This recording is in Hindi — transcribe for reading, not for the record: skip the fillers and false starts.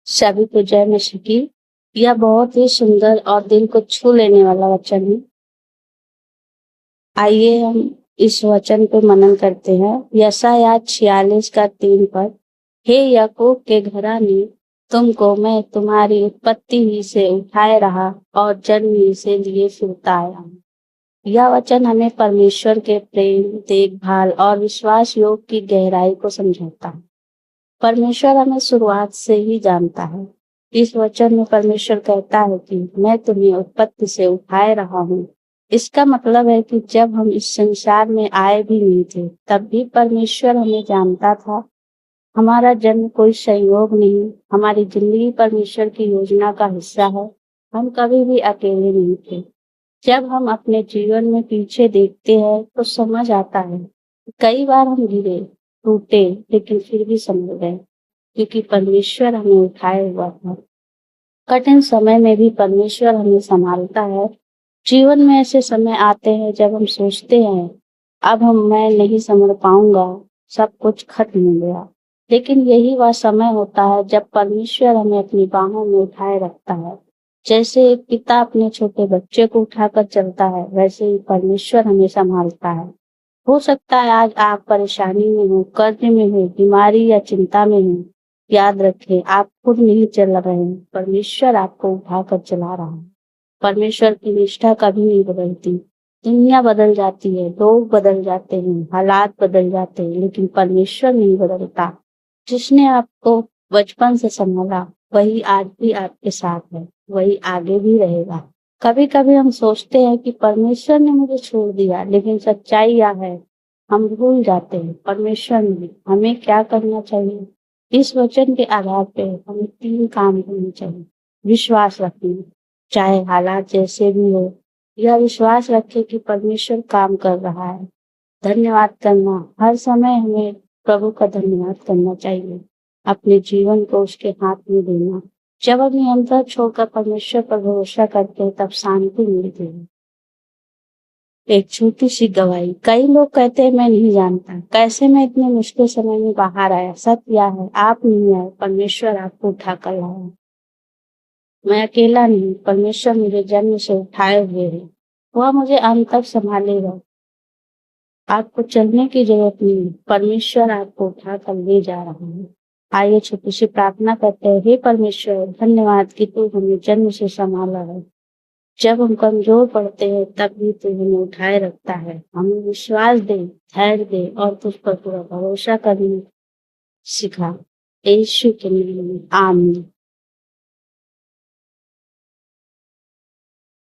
सभी को जय मसीह की। यह बहुत ही सुंदर और दिल को छू लेने वाला वचन है। आइए हम इस वचन पे मनन करते हैं। यशायाह 46 का 3 पद। हे याकूब के घराने, तुमको मैं तुम्हारी उत्पत्ति ही से उठाए रहा और जन्म ही से लिए फिरता आया हूँ। यह वचन हमें परमेश्वर के प्रेम, देखभाल और विश्वास योग की गहराई को समझाता है। परमेश्वर हमें शुरुआत से ही जानता है। इस वचन में परमेश्वर कहता है कि मैं तुम्हें उत्पत्ति से उठाए रहा हूँ। इसका मतलब है कि जब हम इस संसार में आए भी नहीं थे, तब भी परमेश्वर हमें जानता था। हमारा जन्म कोई संयोग नहीं, हमारी जिंदगी परमेश्वर की योजना का हिस्सा है। हम कभी भी अकेले नहीं थे। जब हम अपने जीवन में पीछे देखते हैं तो समझ आता है कि कई बार हम गिरे, टूटे, लेकिन फिर भी संभल गए, क्योंकि परमेश्वर हमें उठाए हुआ था। कठिन समय में भी परमेश्वर हमें संभालता है। जीवन में ऐसे समय आते हैं जब हम सोचते हैं अब मैं नहीं संभल पाऊंगा, सब कुछ खत्म हो गया। लेकिन यही वह समय होता है जब परमेश्वर हमें अपनी बाहों में उठाए रखता है। जैसे एक पिता अपने छोटे बच्चे को उठाकर चलता है, वैसे ही परमेश्वर हमें संभालता है। हो सकता है आज आप परेशानी में हो, कर्ज में हो, बीमारी या चिंता में हो। याद रखें, आप खुद नहीं चल रहे हैं, परमेश्वर आपको उठाकर चला रहा है। परमेश्वर की निष्ठा कभी नहीं बदलती। दुनिया बदल जाती है, लोग बदल जाते हैं, हालात बदल जाते हैं, लेकिन परमेश्वर नहीं बदलता। जिसने आपको बचपन से संभाला, वही आज भी आपके साथ है, वही आगे भी रहेगा। कभी कभी हम सोचते हैं कि परमेश्वर ने मुझे छोड़ दिया, लेकिन सच्चाई यह है, हम भूल जाते हैं परमेश्वर ने हमें क्या करना चाहिए। इस वचन के आधार पे हमें 3 काम करने चाहिए। विश्वास रखना, चाहे हालात जैसे भी हो। यह विश्वास रखें कि परमेश्वर काम कर रहा है। धन्यवाद करना, हर समय हमें प्रभु का धन्यवाद करना चाहिए। अपने जीवन को उसके हाथ में देना। जब हम नियंत्रण छोड़कर परमेश्वर पर भरोसा करते हैं, तब शांति मिलती है। एक छोटी सी गवाही। कई लोग कहते हैं मैं नहीं जानता कैसे मैं इतने मुश्किल समय में बाहर आया। सत्य यह है, आप नहीं आए, परमेश्वर आपको उठा कर लाया। मैं अकेला नहीं, परमेश्वर मुझे जन्म से उठाए हुए है। वह मुझे अंत तक संभालेगा। आपको चलने की जरूरत नहीं, परमेश्वर आपको उठा कर ले जा रहा है। आइए छोटी सी प्रार्थना करते हैं। हे परमेश्वर, धन्यवाद कि तू हमें जन्म से संभाला है। जब हम कमजोर पड़ते हैं तब भी तू हमें उठाए रखता है। हमें विश्वास दे, धैर्य दे और तुझ पर पूरा भरोसा करने सिखा। यीशु के नाम में आमीन।